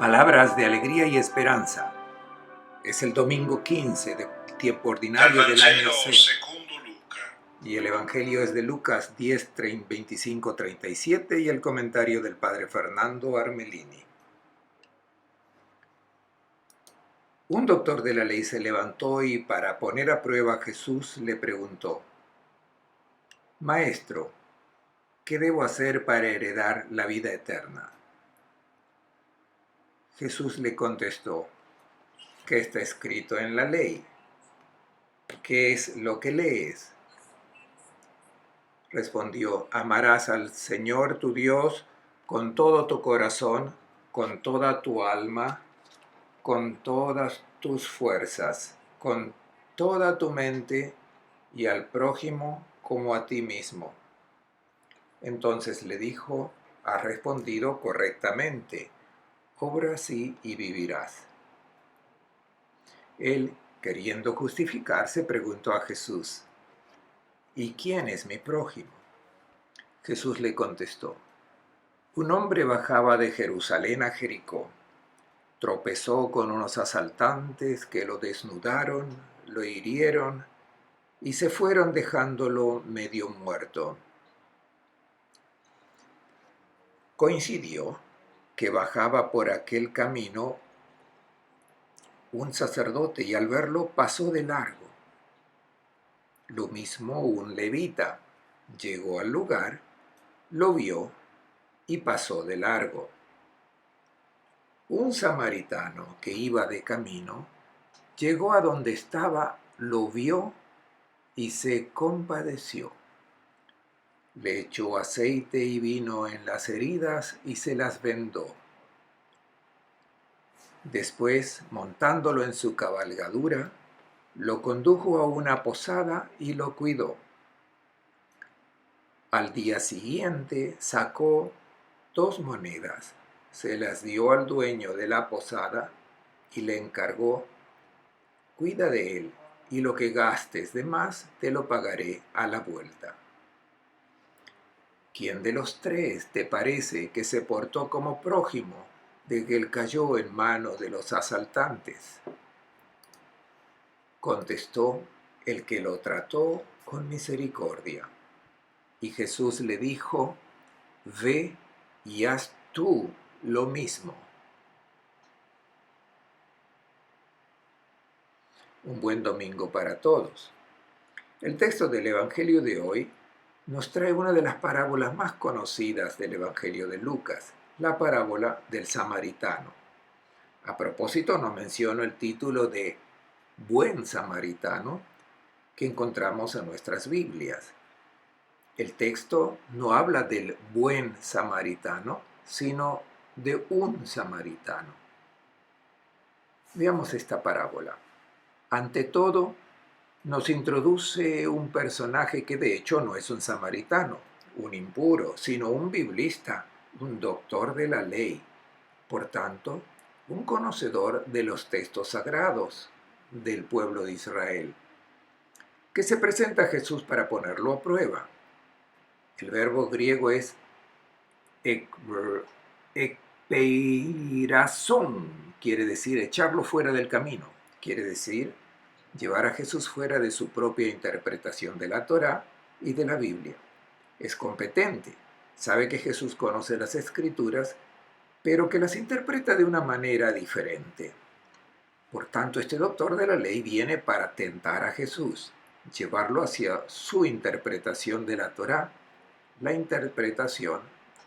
Palabras de alegría y esperanza. Es el domingo 15 del tiempo ordinario del año C. Secondo Luca. Y el Evangelio es de Lucas 10, 25-37 y el comentario del Padre Fernando Armelini. Un doctor de la ley se levantó y para poner a prueba a Jesús le preguntó: Maestro, ¿qué debo hacer para heredar la vida eterna? Jesús le contestó: ¿qué está escrito en la ley? ¿Qué es lo que lees? Respondió: amarás al Señor tu Dios con todo tu corazón, con toda tu alma, con todas tus fuerzas, con toda tu mente, y al prójimo como a ti mismo. Entonces le dijo: has respondido correctamente, obra así y vivirás. Él, queriendo justificarse, preguntó a Jesús: ¿y quién es mi prójimo? Jesús le contestó: un hombre bajaba de Jerusalén a Jericó. Tropezó con unos asaltantes que lo desnudaron, lo hirieron y se fueron dejándolo medio muerto. Coincidió que bajaba por aquel camino un sacerdote y al verlo pasó de largo. Lo mismo un levita. Llegó al lugar, lo vio y pasó de largo. Un samaritano que iba de camino llegó a donde estaba, lo vio y se compadeció. Le echó aceite y vino en las heridas y se las vendó. Después, montándolo en su cabalgadura, lo condujo a una posada y lo cuidó. Al día siguiente sacó 2 monedas, se las dio al dueño de la posada y le encargó: cuida de él, y lo que gastes de más te lo pagaré a la vuelta. ¿Quién de los 3 te parece que se portó como prójimo de que él cayó en manos de los asaltantes? Contestó: el que lo trató con misericordia. Y Jesús le dijo: ve y haz tú lo mismo. Un buen domingo para todos. El texto del Evangelio de hoy nos trae una de las parábolas más conocidas del Evangelio de Lucas, la parábola del samaritano. A propósito, no menciono el título de Buen Samaritano que encontramos en nuestras Biblias. El texto no habla del buen samaritano, sino de un samaritano. Veamos esta parábola. Ante todo, nos introduce un personaje que de hecho no es un samaritano, un impuro, sino un biblista, un doctor de la ley, por tanto, un conocedor de los textos sagrados del pueblo de Israel, que se presenta a Jesús para ponerlo a prueba. El verbo griego es ekpeirazón, quiere decir echarlo fuera del camino, quiere decir llevar a Jesús fuera de su propia interpretación de la Torá y de la Biblia. Es competente, sabe que Jesús conoce las Escrituras, pero que las interpreta de una manera diferente. Por tanto, este doctor de la ley viene para tentar a Jesús, llevarlo hacia su interpretación de la Torá, la interpretación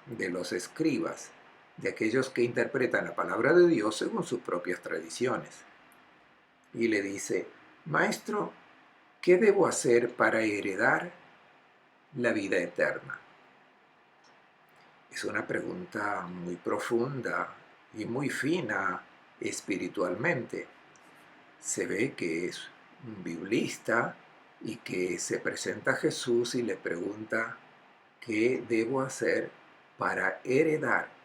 de los escribas, de aquellos que interpretan la palabra de Dios según sus propias tradiciones. Y le dice: Maestro, ¿qué debo hacer para heredar la vida eterna? Es una pregunta muy profunda y muy fina espiritualmente. Se ve que es un biblista y que se presenta a Jesús y le pregunta: ¿qué debo hacer para heredar?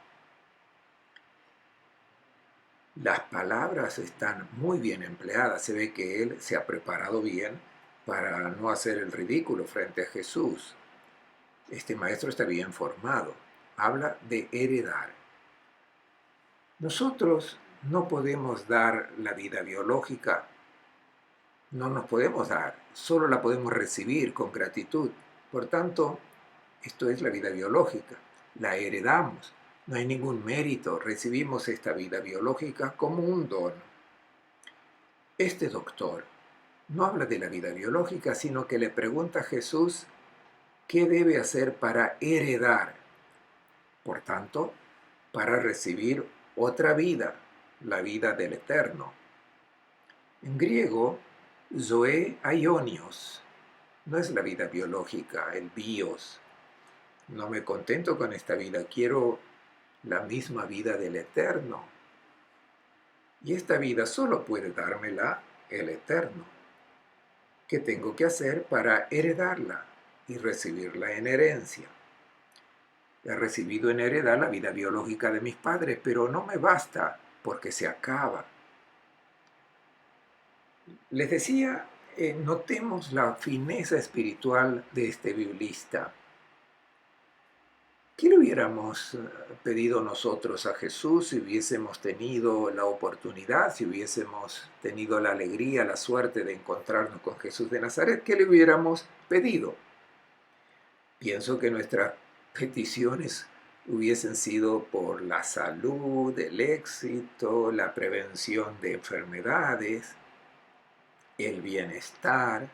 Las palabras están muy bien empleadas. Se ve que él se ha preparado bien para no hacer el ridículo frente a Jesús. Este maestro está bien formado. Habla de heredar. Nosotros no podemos dar la vida biológica, no nos podemos dar, solo la podemos recibir con gratitud. Por tanto, esto es la vida biológica, la heredamos. No hay ningún mérito, recibimos esta vida biológica como un don. Este doctor no habla de la vida biológica, sino que le pregunta a Jesús qué debe hacer para heredar, por tanto, para recibir otra vida, la vida del Eterno. En griego, zoe aionios, no es la vida biológica, el bios. No me contento con esta vida, quiero la misma vida del Eterno. Y esta vida solo puede dármela el Eterno. ¿Qué tengo que hacer para heredarla y recibirla en herencia? He recibido en heredad la vida biológica de mis padres, pero no me basta porque se acaba. Les decía, notemos la fineza espiritual de este biblista. ¿Qué le hubiéramos pedido nosotros a Jesús si hubiésemos tenido la oportunidad, si hubiésemos tenido la alegría, la suerte de encontrarnos con Jesús de Nazaret? ¿Qué le hubiéramos pedido? Pienso que nuestras peticiones hubiesen sido por la salud, el éxito, la prevención de enfermedades, el bienestar.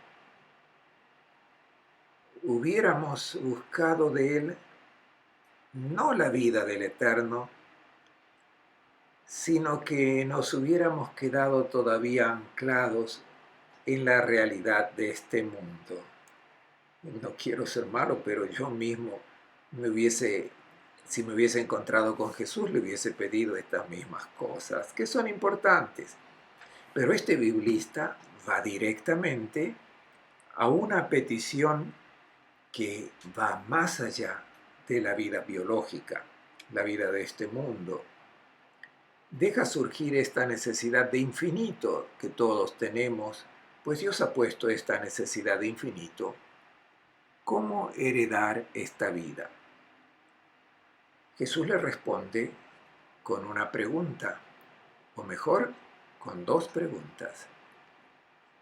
Hubiéramos buscado de Él no la vida del Eterno, sino que nos hubiéramos quedado todavía anclados en la realidad de este mundo. No quiero ser malo, pero yo mismo si me hubiese encontrado con Jesús, le hubiese pedido estas mismas cosas, que son importantes. Pero este biblista va directamente a una petición que va más allá de la vida biológica, la vida de este mundo. Deja surgir esta necesidad de infinito que todos tenemos, pues Dios ha puesto esta necesidad de infinito. ¿Cómo heredar esta vida? Jesús le responde con una pregunta, o mejor, con dos preguntas.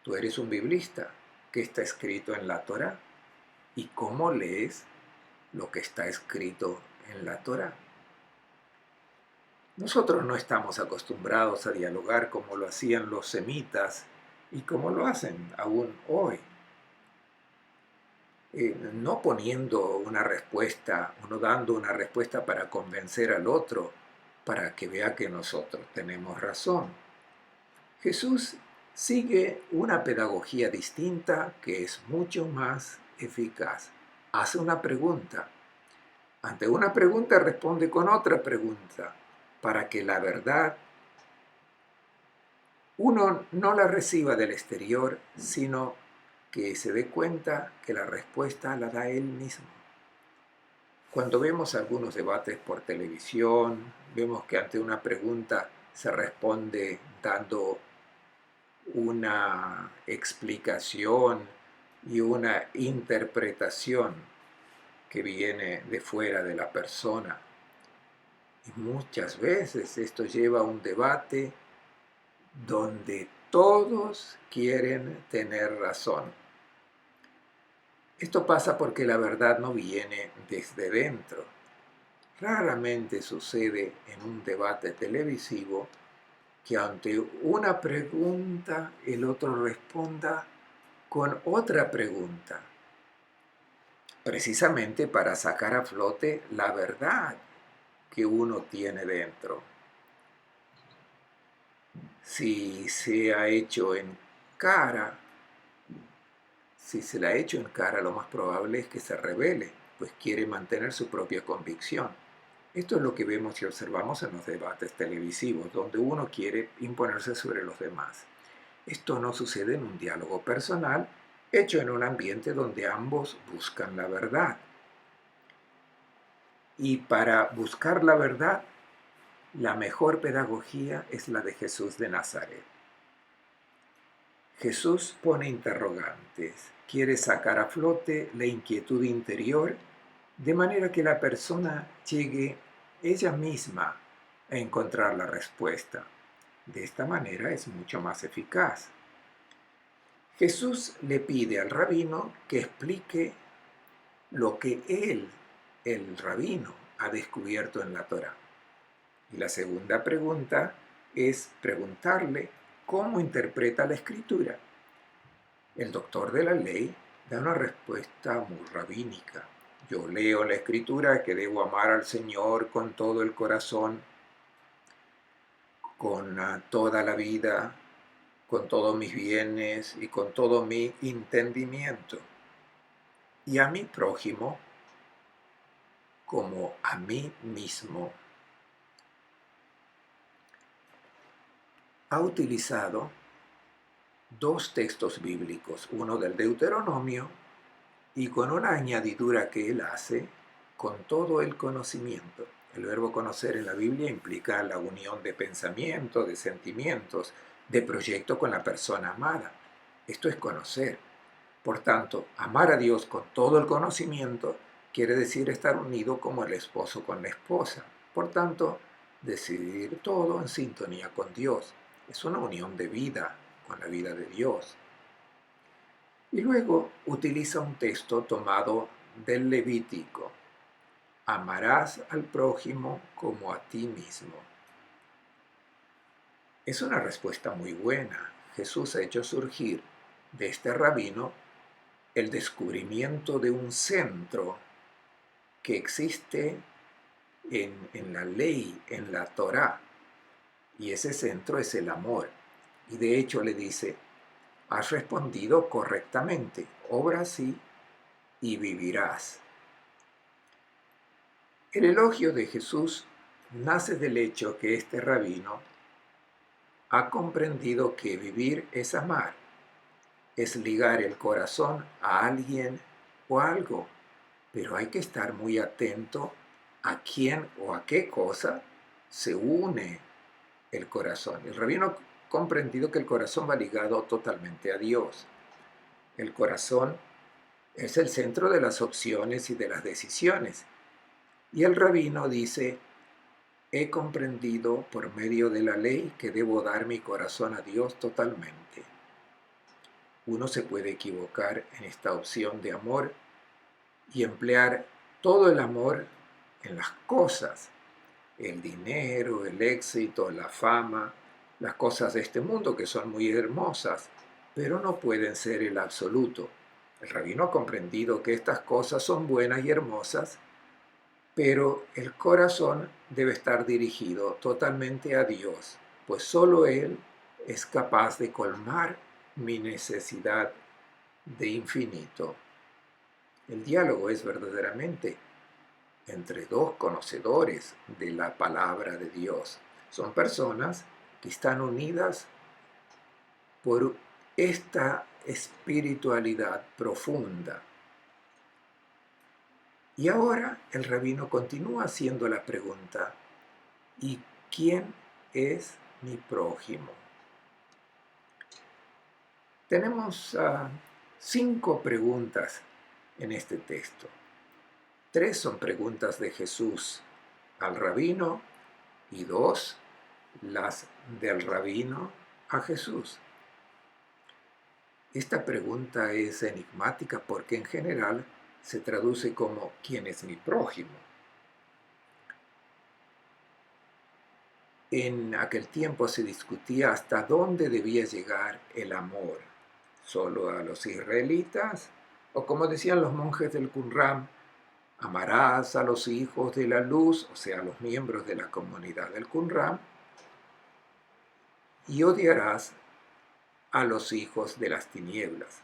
Tú eres un biblista. ¿Qué está escrito en la Torá? ¿Y cómo lees lo que está escrito en la Torá? Nosotros no estamos acostumbrados a dialogar como lo hacían los semitas y como lo hacen aún hoy. No poniendo una respuesta, no dando una respuesta para convencer al otro, para que vea que nosotros tenemos razón. Jesús sigue una pedagogía distinta que es mucho más eficaz. Hace una pregunta. Ante una pregunta responde con otra pregunta, para que la verdad uno no la reciba del exterior, sino que se dé cuenta que la respuesta la da él mismo. Cuando vemos algunos debates por televisión, vemos que ante una pregunta se responde dando una explicación y una interpretación que viene de fuera de la persona. Y muchas veces esto lleva a un debate donde todos quieren tener razón. Esto pasa porque la verdad no viene desde dentro. Raramente sucede en un debate televisivo que ante una pregunta el otro responda con otra pregunta, precisamente para sacar a flote la verdad que uno tiene dentro. Si se ha hecho en cara, si se la ha hecho en cara, lo más probable es que se rebele, pues quiere mantener su propia convicción. Esto es lo que vemos y observamos en los debates televisivos, donde uno quiere imponerse sobre los demás. Esto no sucede en un diálogo personal, hecho en un ambiente donde ambos buscan la verdad. Y para buscar la verdad, la mejor pedagogía es la de Jesús de Nazaret. Jesús pone interrogantes, quiere sacar a flote la inquietud interior, de manera que la persona llegue ella misma a encontrar la respuesta. De esta manera es mucho más eficaz. Jesús le pide al rabino que explique lo que él, el rabino, ha descubierto en la Torá. Y la segunda pregunta es preguntarle cómo interpreta la escritura. El doctor de la ley da una respuesta muy rabínica. Yo leo la escritura que debo amar al Señor con todo el corazón, con toda la vida, con todos mis bienes y con todo mi entendimiento. Y a mi prójimo como a mí mismo. Ha utilizado dos textos bíblicos, uno del Deuteronomio y con una añadidura que él hace, con todo el conocimiento. El verbo conocer en la Biblia implica la unión de pensamiento, de sentimientos, de proyecto con la persona amada. Esto es conocer. Por tanto, amar a Dios con todo el conocimiento quiere decir estar unido como el esposo con la esposa. Por tanto, decidir todo en sintonía con Dios. Es una unión de vida con la vida de Dios. Y luego utiliza un texto tomado del Levítico. Amarás al prójimo como a ti mismo. Es una respuesta muy buena. Jesús ha hecho surgir de este rabino el descubrimiento de un centro que existe en la ley, en la Torá. Y ese centro es el amor. Y de hecho le dice, has respondido correctamente, obra así y vivirás. El elogio de Jesús nace del hecho que este rabino ha comprendido que vivir es amar, es ligar el corazón a alguien o a algo, pero hay que estar muy atento a quién o a qué cosa se une el corazón. El rabino ha comprendido que el corazón va ligado totalmente a Dios. El corazón es el centro de las opciones y de las decisiones. Y el rabino dice, he comprendido por medio de la ley que debo dar mi corazón a Dios totalmente. Uno se puede equivocar en esta opción de amor y emplear todo el amor en las cosas, el dinero, el éxito, la fama, las cosas de este mundo que son muy hermosas, pero no pueden ser el absoluto. El rabino ha comprendido que estas cosas son buenas y hermosas, pero el corazón debe estar dirigido totalmente a Dios, pues solo Él es capaz de colmar mi necesidad de infinito. El diálogo es verdaderamente entre dos conocedores de la palabra de Dios. Son personas que están unidas por esta espiritualidad profunda. Y ahora el rabino continúa haciendo la pregunta, ¿y quién es mi prójimo? Tenemos 5 preguntas en este texto. 3 son preguntas de Jesús al rabino y 2 las del rabino a Jesús. Esta pregunta es enigmática porque en general se traduce como ¿quién es mi prójimo? En aquel tiempo se discutía hasta dónde debía llegar el amor, solo a los israelitas, o como decían los monjes del Qumran, amarás a los hijos de la luz, o sea, a los miembros de la comunidad del Qumran, y odiarás a los hijos de las tinieblas.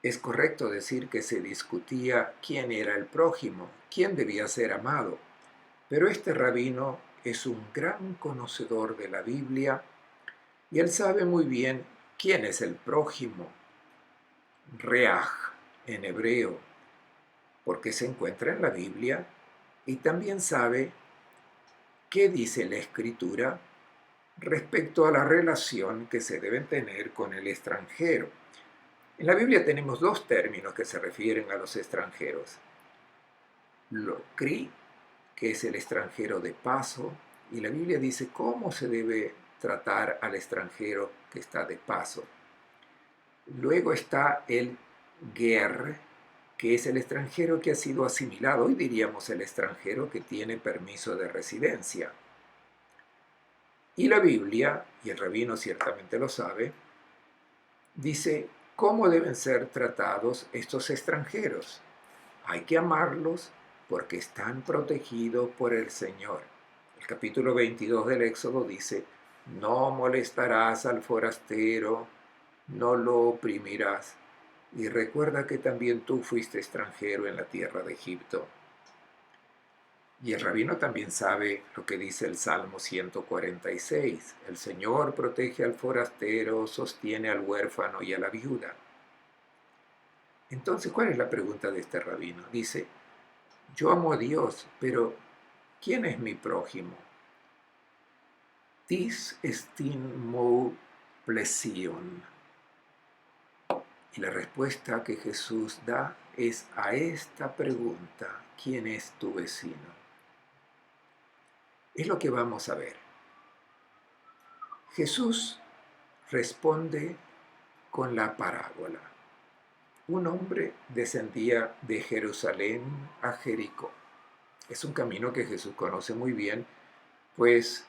Es correcto decir que se discutía quién era el prójimo, quién debía ser amado, pero este rabino es un gran conocedor de la Biblia y él sabe muy bien quién es el prójimo, Reaj en hebreo, porque se encuentra en la Biblia y también sabe qué dice la Escritura respecto a la relación que se deben tener con el extranjero. En la Biblia tenemos 2 términos que se refieren a los extranjeros, lokri que es el extranjero de paso, y la Biblia dice cómo se debe tratar al extranjero que está de paso. Luego está el ger, que es el extranjero que ha sido asimilado, hoy diríamos el extranjero que tiene permiso de residencia. Y la Biblia, y el rabino ciertamente lo sabe, dice cómo deben ser tratados estos extranjeros. Hay que amarlos porque están protegidos por el Señor. El capítulo 22 del Éxodo dice, no molestarás al forastero, no lo oprimirás. Y recuerda que también tú fuiste extranjero en la tierra de Egipto. Y el rabino también sabe lo que dice el Salmo 146. El Señor protege al forastero, sostiene al huérfano y a la viuda. Entonces, ¿cuál es la pregunta de este rabino? Dice, yo amo a Dios, pero ¿quién es mi prójimo? Tis estin mo plesion. Y la respuesta que Jesús da es a esta pregunta, ¿quién es tu vecino? Es lo que vamos a ver. Jesús responde con la parábola. Un hombre descendía de Jerusalén a Jericó. Es un camino que Jesús conoce muy bien, pues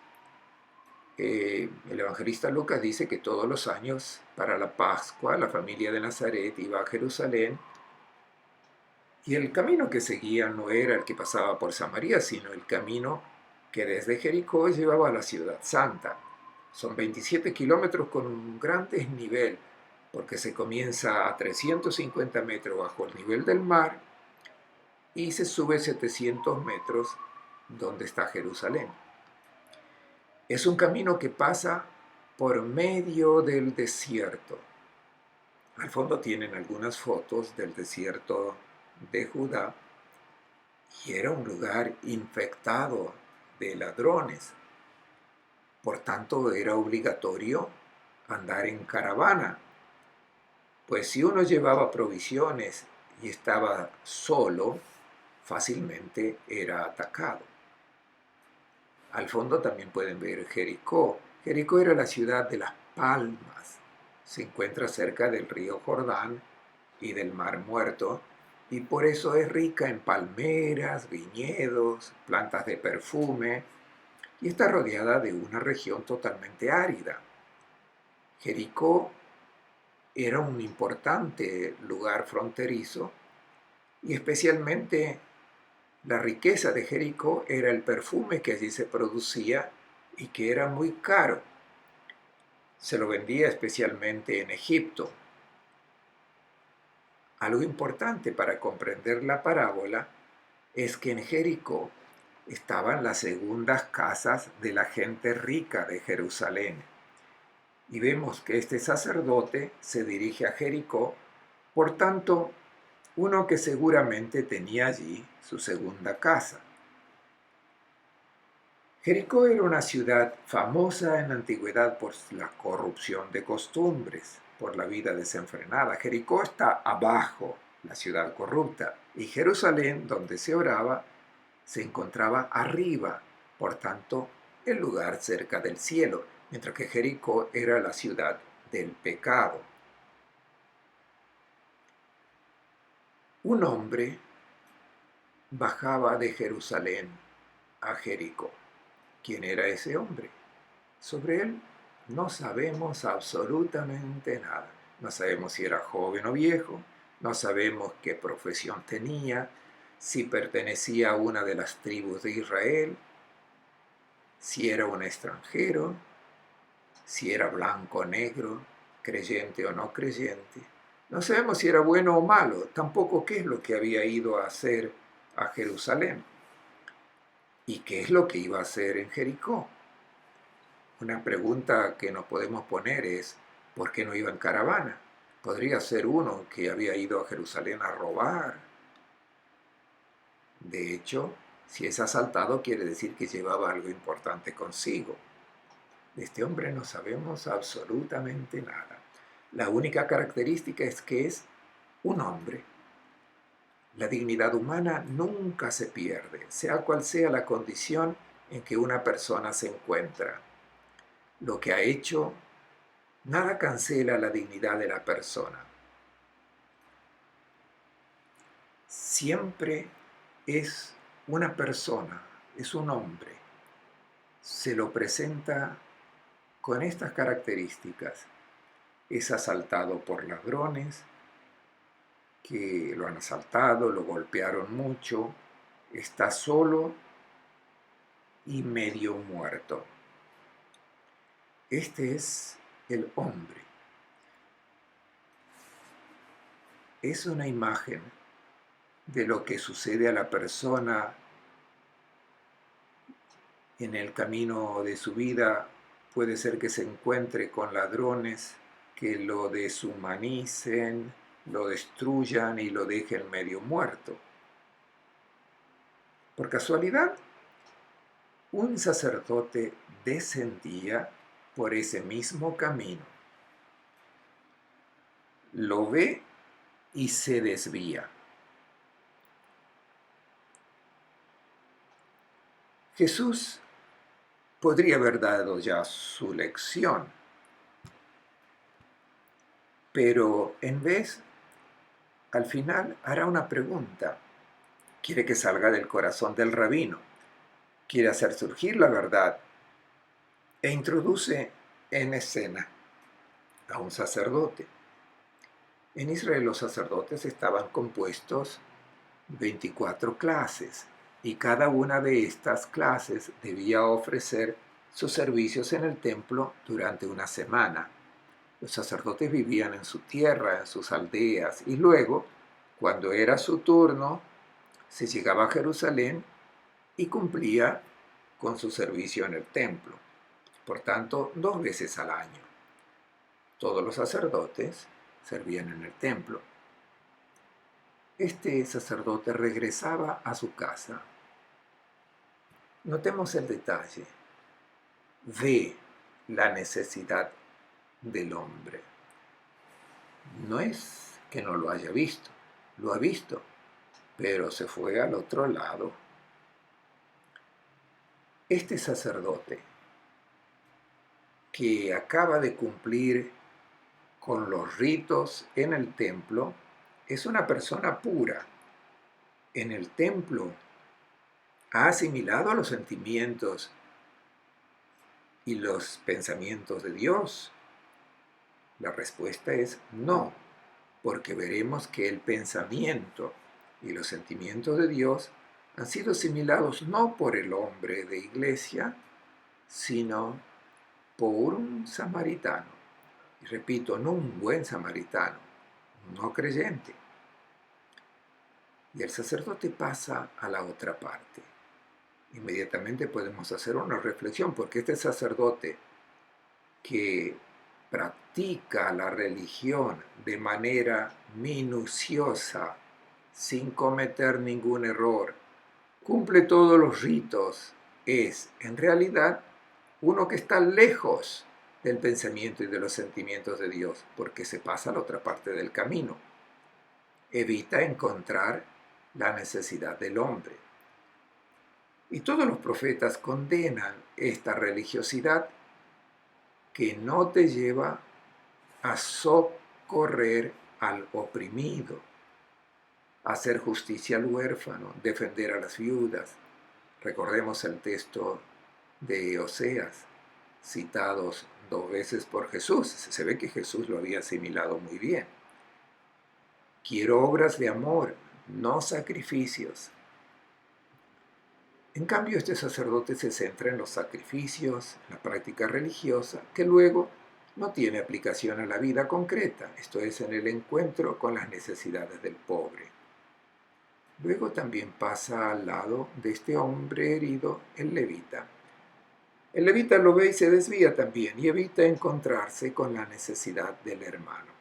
el evangelista Lucas dice que todos los años para la Pascua la familia de Nazaret iba a Jerusalén y el camino que seguía no era el que pasaba por Samaria, sino el camino que desde Jericó llevaba a la ciudad santa. Son 27 kilómetros con un gran desnivel, porque se comienza a 350 metros bajo el nivel del mar y se sube 700 metros donde está Jerusalén. Es un camino que pasa por medio del desierto. Al fondo tienen algunas fotos del desierto de Judá y era un lugar infectado de ladrones. Por tanto, era obligatorio andar en caravana, pues si uno llevaba provisiones y estaba solo, fácilmente era atacado. Al fondo también pueden ver Jericó. Jericó era la ciudad de las palmas. Se encuentra cerca del río Jordán y del Mar Muerto, y por eso es rica en palmeras, viñedos, plantas de perfume, y está rodeada de una región totalmente árida. Jericó era un importante lugar fronterizo, y especialmente la riqueza de Jericó era el perfume que allí se producía y que era muy caro. Se lo vendía especialmente en Egipto. Algo importante para comprender la parábola es que en Jericó estaban las segundas casas de la gente rica de Jerusalén. Y vemos que este sacerdote se dirige a Jericó, por tanto, uno que seguramente tenía allí su segunda casa. Jericó era una ciudad famosa en la antigüedad por la corrupción de costumbres, por la vida desenfrenada. Jericó está abajo, la ciudad corrupta, y Jerusalén, donde se oraba, se encontraba arriba, por tanto, el lugar cerca del cielo, mientras que Jericó era la ciudad del pecado. Un hombre bajaba de Jerusalén a Jericó. ¿Quién era ese hombre? Sobre él no sabemos absolutamente nada. No sabemos si era joven o viejo, no sabemos qué profesión tenía, si pertenecía a una de las tribus de Israel, si era un extranjero, si era blanco o negro, creyente o no creyente. No sabemos si era bueno o malo, tampoco qué es lo que había ido a hacer a Jerusalén y qué es lo que iba a hacer en Jericó. Una pregunta que nos podemos poner es, ¿por qué no iba en caravana? Podría ser uno que había ido a Jerusalén a robar. De hecho, si es asaltado quiere decir que llevaba algo importante consigo. De este hombre no sabemos absolutamente nada. La única característica es que es un hombre. La dignidad humana nunca se pierde, sea cual sea la condición en que una persona se encuentra. Lo que ha hecho, nada cancela la dignidad de la persona. Siempre es una persona, es un hombre. Se lo presenta con estas características. Es asaltado por ladrones que lo han asaltado, lo golpearon mucho, está solo y medio muerto. Este es el hombre. Es una imagen de lo que sucede a la persona en el camino de su vida. Puede ser que se encuentre con ladrones que lo deshumanicen, lo destruyan y lo dejen medio muerto. Por casualidad, un sacerdote descendía por ese mismo camino. Lo ve y se desvía. Jesús podría haber dado ya su lección, pero en vez, al final hará una pregunta. Quiere que salga del corazón del rabino, quiere hacer surgir la verdad e introduce en escena a un sacerdote. En Israel los sacerdotes estaban compuestos 24 clases y cada una de estas clases debía ofrecer sus servicios en el templo durante una semana. Los sacerdotes vivían en su tierra, en sus aldeas, y luego, cuando era su turno, se llegaba a Jerusalén y cumplía con su servicio en el templo. Por tanto, 2 veces al año. Todos los sacerdotes servían en el templo. Este sacerdote regresaba a su casa. Notemos el detalle. Ve la necesidad del hombre. No es que no lo haya visto, lo ha visto, pero se fue al otro lado. Este sacerdote que acaba de cumplir con los ritos en el templo es una persona pura. En el templo ha asimilado los sentimientos y los pensamientos de Dios. La respuesta es no, porque veremos que el pensamiento y los sentimientos de Dios han sido asimilados no por el hombre de iglesia, sino por un samaritano. Y repito, no un buen samaritano, no creyente. Y el sacerdote pasa a la otra parte. Inmediatamente podemos hacer una reflexión, porque este sacerdote que practica la religión de manera minuciosa, sin cometer ningún error, cumple todos los ritos, es en realidad uno que está lejos del pensamiento y de los sentimientos de Dios, porque se pasa a la otra parte del camino. Evita encontrar la necesidad del hombre. Y todos los profetas condenan esta religiosidad que no te lleva a socorrer al oprimido, a hacer justicia al huérfano, defender a las viudas. Recordemos el texto de Oseas, citados 2 veces por Jesús. Se ve que Jesús lo había asimilado muy bien. Quiero obras de amor, no sacrificios. En cambio, este sacerdote se centra en los sacrificios, en la práctica religiosa, que luego no tiene aplicación a la vida concreta, esto es, en el encuentro con las necesidades del pobre. Luego también pasa al lado de este hombre herido el levita. El levita lo ve y se desvía también y evita encontrarse con la necesidad del hermano.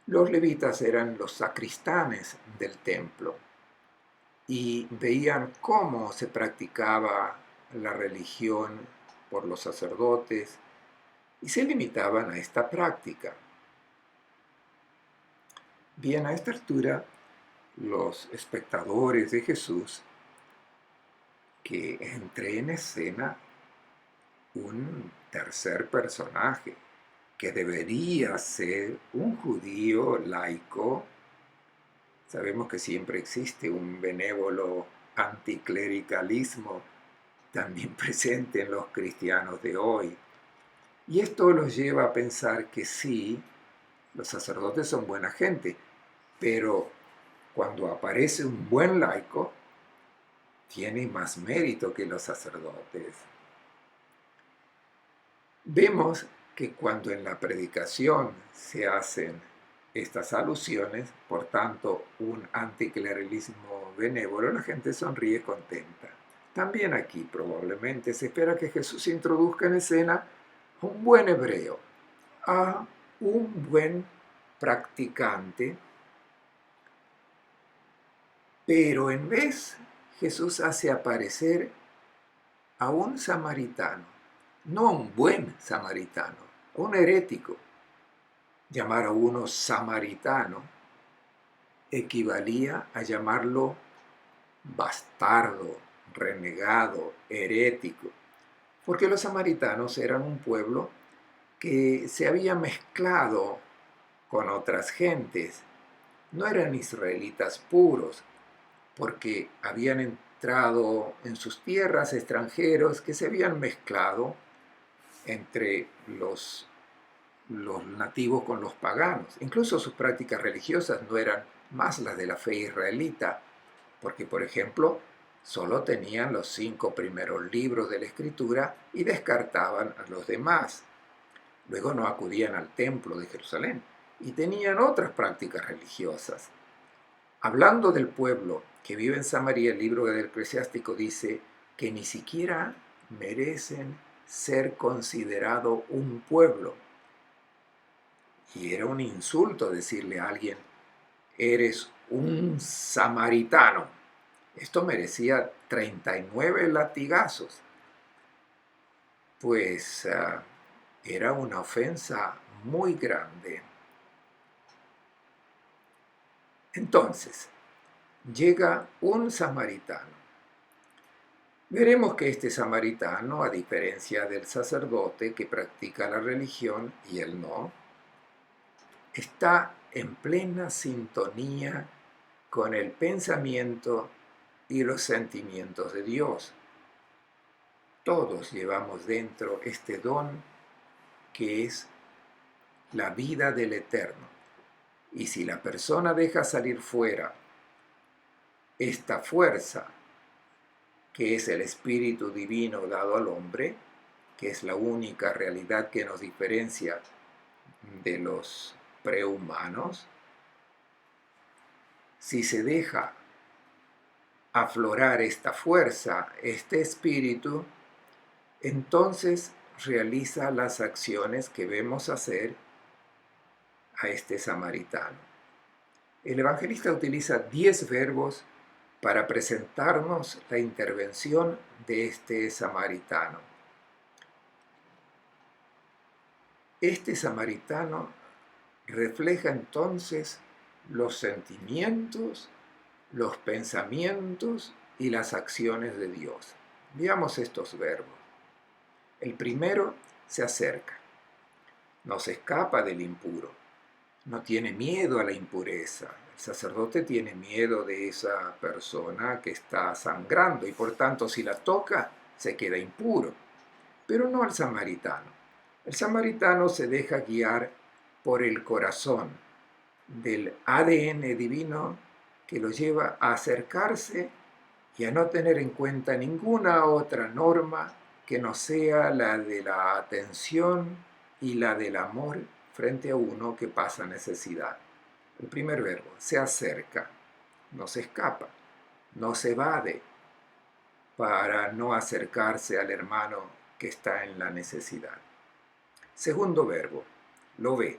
Los levitas eran los sacristanes del templo y veían cómo se practicaba la religión por los sacerdotes y se limitaban a esta práctica. Bien, a esta altura, los espectadores de Jesús, que entre en escena un tercer personaje, que debería ser un judío laico. Sabemos que siempre existe un benévolo anticlericalismo también presente en los cristianos de hoy. Y esto los lleva a pensar que sí, los sacerdotes son buena gente, pero cuando aparece un buen laico, tiene más mérito que los sacerdotes. Vemos que cuando en la predicación se hacen estas alusiones, por tanto, un anticlericalismo benévolo, la gente sonríe contenta. También aquí probablemente se espera que Jesús introduzca en escena a un buen hebreo, a un buen practicante, pero en vez Jesús hace aparecer a un samaritano, no a un buen samaritano, a un herético. Llamar a uno samaritano equivalía a llamarlo bastardo, renegado, herético, porque los samaritanos eran un pueblo que se había mezclado con otras gentes. No eran israelitas puros, porque habían entrado en sus tierras extranjeros que se habían mezclado entre los nativos con los paganos. Incluso sus prácticas religiosas no eran más las de la fe israelita, porque, por ejemplo, solo tenían los 5 primeros libros de la Escritura y descartaban a los demás. Luego no acudían al templo de Jerusalén y tenían otras prácticas religiosas. Hablando del pueblo que vive en Samaria, el libro del Eclesiástico dice que ni siquiera merecen ser considerado un pueblo. Y era un insulto decirle a alguien, eres un samaritano. Esto merecía 39 latigazos, pues era una ofensa muy grande. Entonces, llega un samaritano. Veremos que este samaritano, a diferencia del sacerdote que practica la religión y él no, está en plena sintonía con el pensamiento y los sentimientos de Dios. Todos llevamos dentro este don que es la vida del Eterno. Y si la persona deja salir fuera esta fuerza, que es el Espíritu Divino dado al hombre, que es la única realidad que nos diferencia de los prehumanos, si se deja aflorar esta fuerza, este espíritu, entonces realiza las acciones que vemos hacer a este samaritano. El evangelista utiliza 10 verbos para presentarnos la intervención de este samaritano. Este samaritano refleja entonces los sentimientos, los pensamientos y las acciones de Dios. Veamos estos verbos. El primero, se acerca, no se escapa del impuro, no tiene miedo a la impureza. El sacerdote tiene miedo de esa persona que está sangrando y por tanto si la toca se queda impuro, pero no al samaritano. El samaritano se deja guiar por el corazón del ADN divino que lo lleva a acercarse y a no tener en cuenta ninguna otra norma que no sea la de la atención y la del amor frente a uno que pasa necesidad. El primer verbo, se acerca, no se escapa, no se evade para no acercarse al hermano que está en la necesidad. Segundo verbo, lo ve.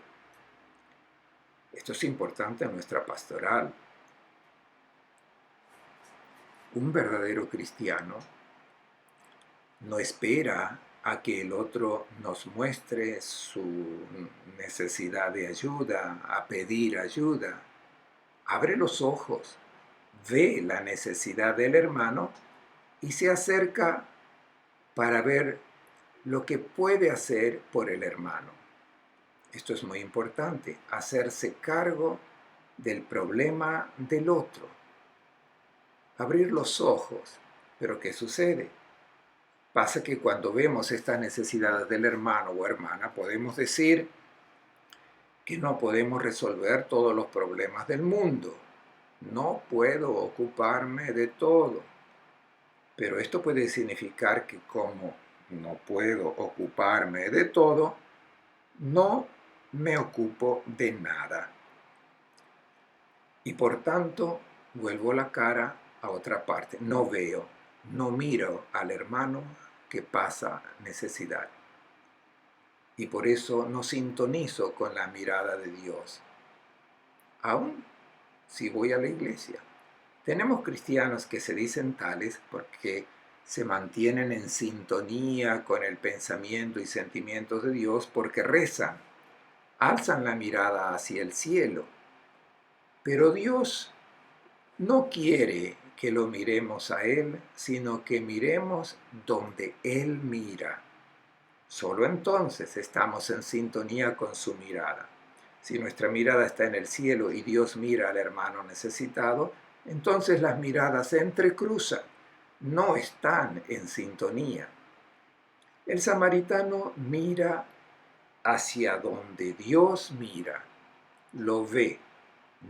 Esto es importante en nuestra pastoral. Un verdadero cristiano no espera a que el otro nos muestre su necesidad de ayuda, a pedir ayuda. abre los ojos, ve la necesidad del hermano y se acerca para ver lo que puede hacer por el hermano. Esto es muy importante, hacerse cargo del problema del otro. Abrir los ojos. Pero ¿qué sucede? Pasa que cuando vemos estas necesidades del hermano o hermana, podemos decir que no podemos resolver todos los problemas del mundo. No puedo ocuparme de todo. Pero esto puede significar que como no puedo ocuparme de todo, no me ocupo de nada. Y por tanto, vuelvo la cara a otra parte. No veo, no miro al hermano que pasa necesidad. Y por eso no sintonizo con la mirada de Dios. Aún si voy a la iglesia. Tenemos cristianos que se dicen tales porque se mantienen en sintonía con el pensamiento y sentimientos de Dios porque rezan, alzan la mirada hacia el cielo. Pero Dios no quiere que lo miremos a Él, sino que miremos donde Él mira. Solo entonces estamos en sintonía con su mirada. Si nuestra mirada está en el cielo y Dios mira al hermano necesitado, entonces las miradas se entrecruzan, no están en sintonía. El samaritano mira hacia donde Dios mira, lo ve,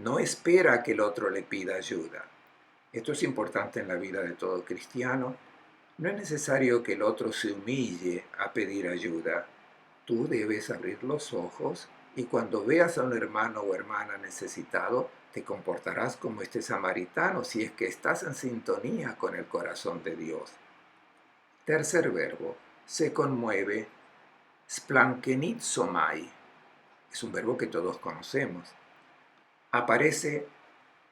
no espera que el otro le pida ayuda. Esto es importante en la vida de todo cristiano. No es necesario que el otro se humille a pedir ayuda. Tú debes abrir los ojos y cuando veas a un hermano o hermana necesitado, te comportarás como este samaritano si es que estás en sintonía con el corazón de Dios. Tercer verbo, se conmueve, splankenizomai. Es un verbo que todos conocemos. Aparece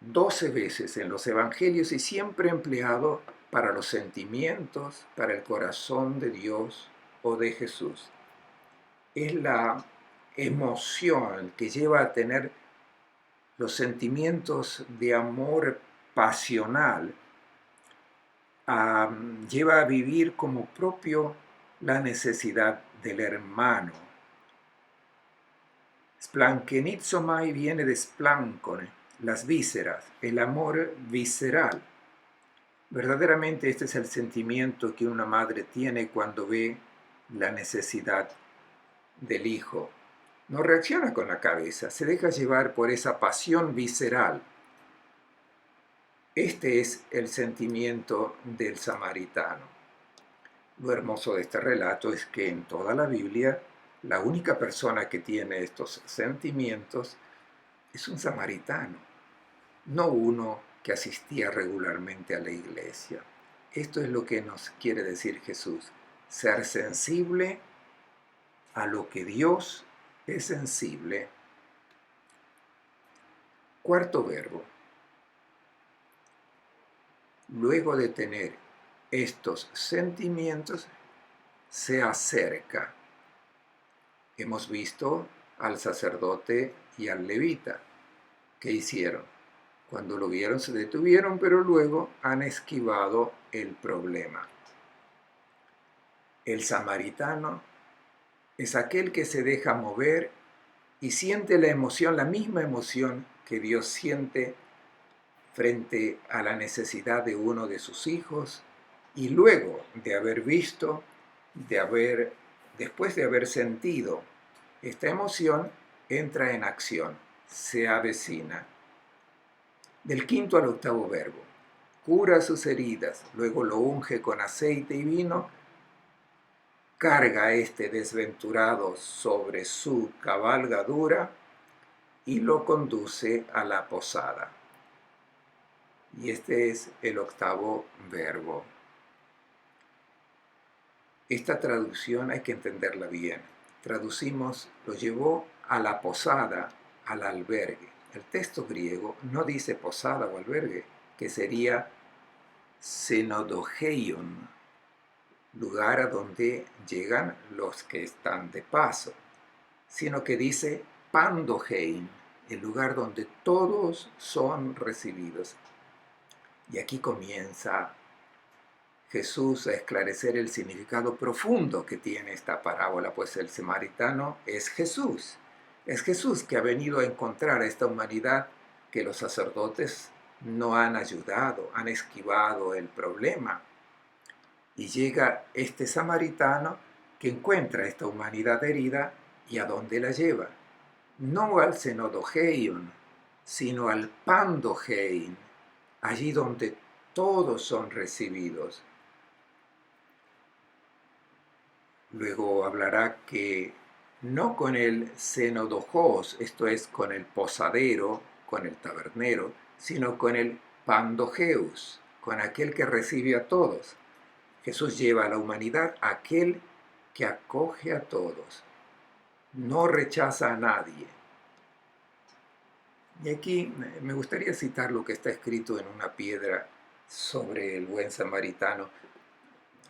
12 veces en los evangelios y siempre empleado para los sentimientos, para el corazón de Dios o de Jesús. Es la emoción que lleva a tener los sentimientos de amor pasional, lleva a vivir como propio la necesidad del hermano. Splankenizomai viene de splancone, las vísceras, el amor visceral. Verdaderamente este es el sentimiento que una madre tiene cuando ve la necesidad del hijo. No reacciona con la cabeza, se deja llevar por esa pasión visceral. Este es el sentimiento del samaritano. Lo hermoso de este relato es que en toda la Biblia, la única persona que tiene estos sentimientos es un samaritano, no uno que asistía regularmente a la iglesia. Esto es lo que nos quiere decir Jesús, ser sensible a lo que Dios es sensible. Cuarto verbo. Luego de tener estos sentimientos, se acerca. Hemos visto al sacerdote y al levita. ¿Qué hicieron? Cuando lo vieron se detuvieron, pero luego han esquivado el problema. El samaritano es aquel que se deja mover y siente la emoción, la misma emoción que Dios siente frente a la necesidad de uno de sus hijos, y luego de haber visto, después de haber sentido esta emoción, entra en acción, se avecina. Del quinto al octavo verbo, cura sus heridas, luego lo unge con aceite y vino, carga a este desventurado sobre su cabalgadura y lo conduce a la posada. Y este es el octavo verbo. Esta traducción hay que entenderla bien. Traducimos, lo llevó a la posada, al albergue. El texto griego no dice posada o albergue, que sería xenodogeion, lugar a donde llegan los que están de paso, sino que dice pandogein, el lugar donde todos son recibidos. Y aquí comienza Jesús a esclarecer el significado profundo que tiene esta parábola, pues el samaritano es Jesús. Es Jesús que ha venido a encontrar a esta humanidad que los sacerdotes no han ayudado, han esquivado el problema. Y llega este samaritano que encuentra a esta humanidad herida y a dónde la lleva. No al Xenodogeion, sino al Pandogein, allí donde todos son recibidos. Luego hablará que no con el Xenodojos, esto es con el posadero, con el tabernero, sino con el Pandogeus, con aquel que recibe a todos. Jesús lleva a la humanidad a aquel que acoge a todos, no rechaza a nadie. Y aquí me gustaría citar lo que está escrito en una piedra sobre el buen samaritano.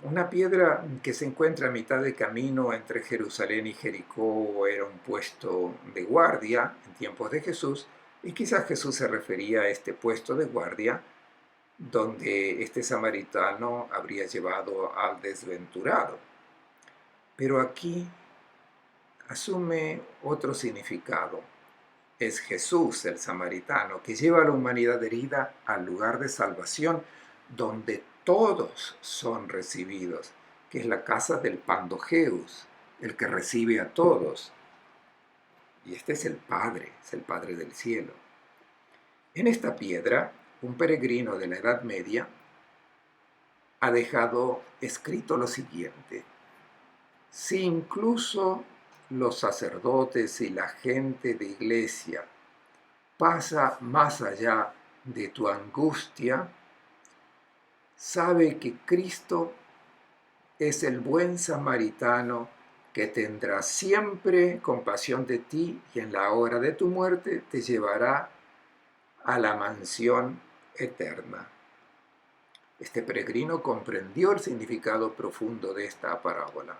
Una piedra que se encuentra a mitad de camino entre Jerusalén y Jericó. Era un puesto de guardia en tiempos de Jesús, y quizás Jesús se refería a este puesto de guardia donde este samaritano habría llevado al desventurado. Pero aquí asume otro significado. Es Jesús, el samaritano, que lleva a la humanidad herida al lugar de salvación donde todos son recibidos, que es la casa del Pandogeus, el que recibe a todos. Y este es el Padre del cielo. En esta piedra, un peregrino de la Edad Media ha dejado escrito lo siguiente: si incluso los sacerdotes y la gente de iglesia pasa más allá de tu angustia, sabe que Cristo es el buen samaritano que tendrá siempre compasión de ti y en la hora de tu muerte te llevará a la mansión eterna. Este peregrino comprendió el significado profundo de esta parábola.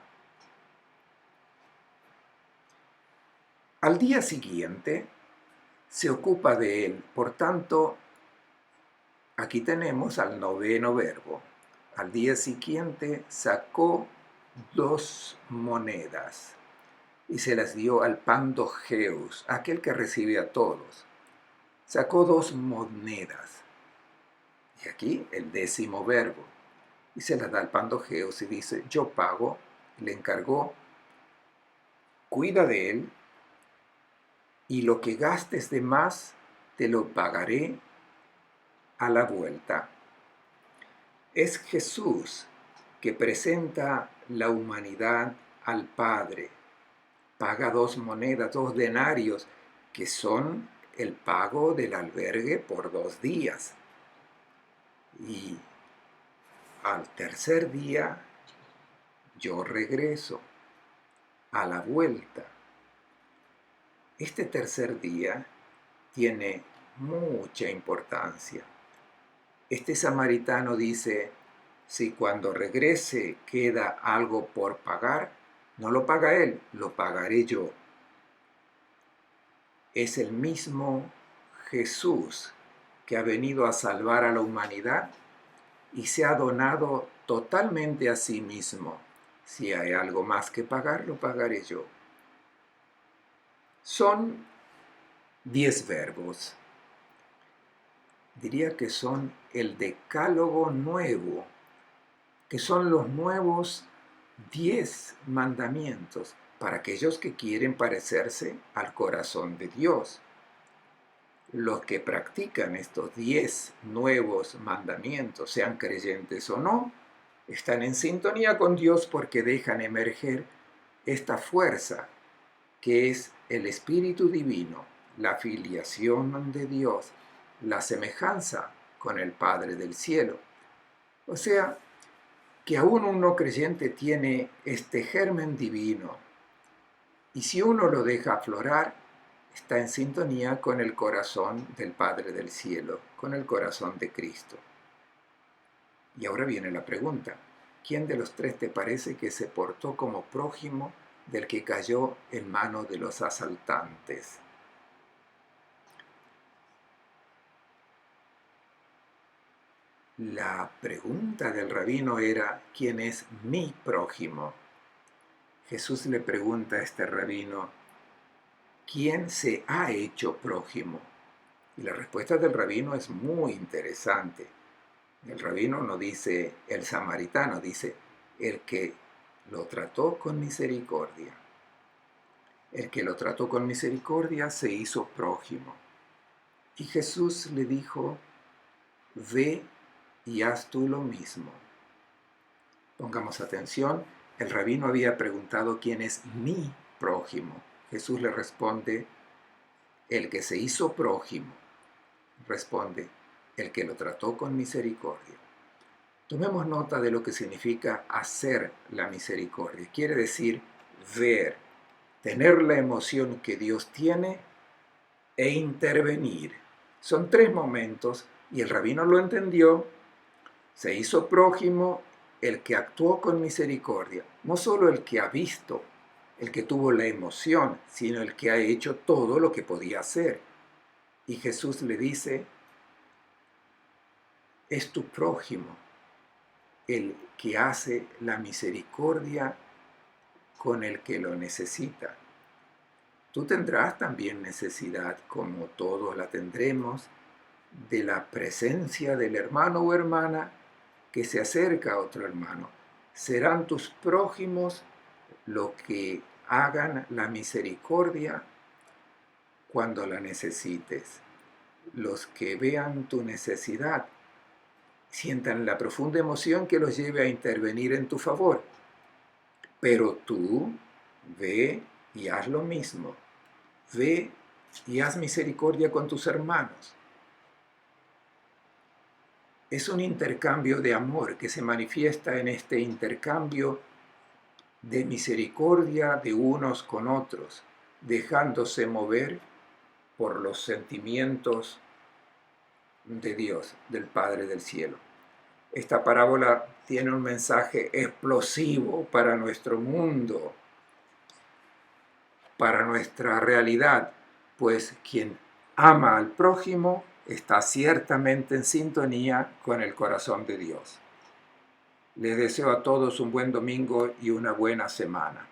Al día siguiente se ocupa de él. Por tanto, aquí tenemos al noveno verbo. Al día siguiente sacó 2 monedas y se las dio al Pandogeus, aquel que recibe a todos. Sacó 2 monedas. Y aquí el 10º verbo. Y se las da al Pandogeus y dice: yo pago. Le encargó: cuida de él, y lo que gastes de más te lo pagaré a la vuelta. Es Jesús que presenta la humanidad al Padre. Paga 2 monedas, 2 denarios, que son el pago del albergue por 2 días. Y al tercer día yo regreso a la vuelta. Este tercer día tiene mucha importancia. Este samaritano dice: si cuando regrese queda algo por pagar, no lo paga él, lo pagaré yo. Es el mismo Jesús que ha venido a salvar a la humanidad y se ha donado totalmente a sí mismo. Si hay algo más que pagar, lo pagaré yo. Son 10 verbos. Diría que son el decálogo nuevo, que son los nuevos 10 mandamientos para aquellos que quieren parecerse al corazón de Dios. Los que practican estos 10 nuevos mandamientos, sean creyentes o no, están en sintonía con Dios porque dejan emerger esta fuerza que es el Espíritu Divino, la filiación de Dios, la semejanza con el Padre del cielo. O sea, que aún un no creyente tiene este germen divino, y si uno lo deja aflorar, está en sintonía con el corazón del Padre del cielo, con el corazón de Cristo. Y ahora viene la pregunta: ¿quién de los 3 te parece que se portó como prójimo del que cayó en manos de los asaltantes? La pregunta del rabino era: ¿quién es mi prójimo? Jesús le pregunta a este rabino: ¿quién se ha hecho prójimo? Y la respuesta del rabino es muy interesante. El rabino no dice el samaritano, dice el que lo trató con misericordia. El que lo trató con misericordia se hizo prójimo. Y Jesús le dijo: ve y haz tú lo mismo. Pongamos atención, el rabino había preguntado: ¿quién es mi prójimo? Jesús le responde: el que se hizo prójimo. Responde: el que lo trató con misericordia. Tomemos nota de lo que significa hacer la misericordia. Quiere decir ver, tener la emoción que Dios tiene e intervenir. Son 3 momentos y el rabino lo entendió. Se hizo prójimo el que actuó con misericordia, no solo el que ha visto, el que tuvo la emoción, sino el que ha hecho todo lo que podía hacer. Y Jesús le dice: es tu prójimo el que hace la misericordia con el que lo necesita. Tú tendrás también necesidad, como todos la tendremos, de la presencia del hermano o hermana que se acerca a otro hermano. Serán tus prójimos los que hagan la misericordia cuando la necesites. Los que vean tu necesidad, sientan la profunda emoción que los lleve a intervenir en tu favor. Pero tú ve y haz lo mismo. Ve y haz misericordia con tus hermanos. Es un intercambio de amor que se manifiesta en este intercambio de misericordia de unos con otros, dejándose mover por los sentimientos de Dios, del Padre del cielo. Esta parábola tiene un mensaje explosivo para nuestro mundo, para nuestra realidad, pues quien ama al prójimo está ciertamente en sintonía con el corazón de Dios. Les deseo a todos un buen domingo y una buena semana.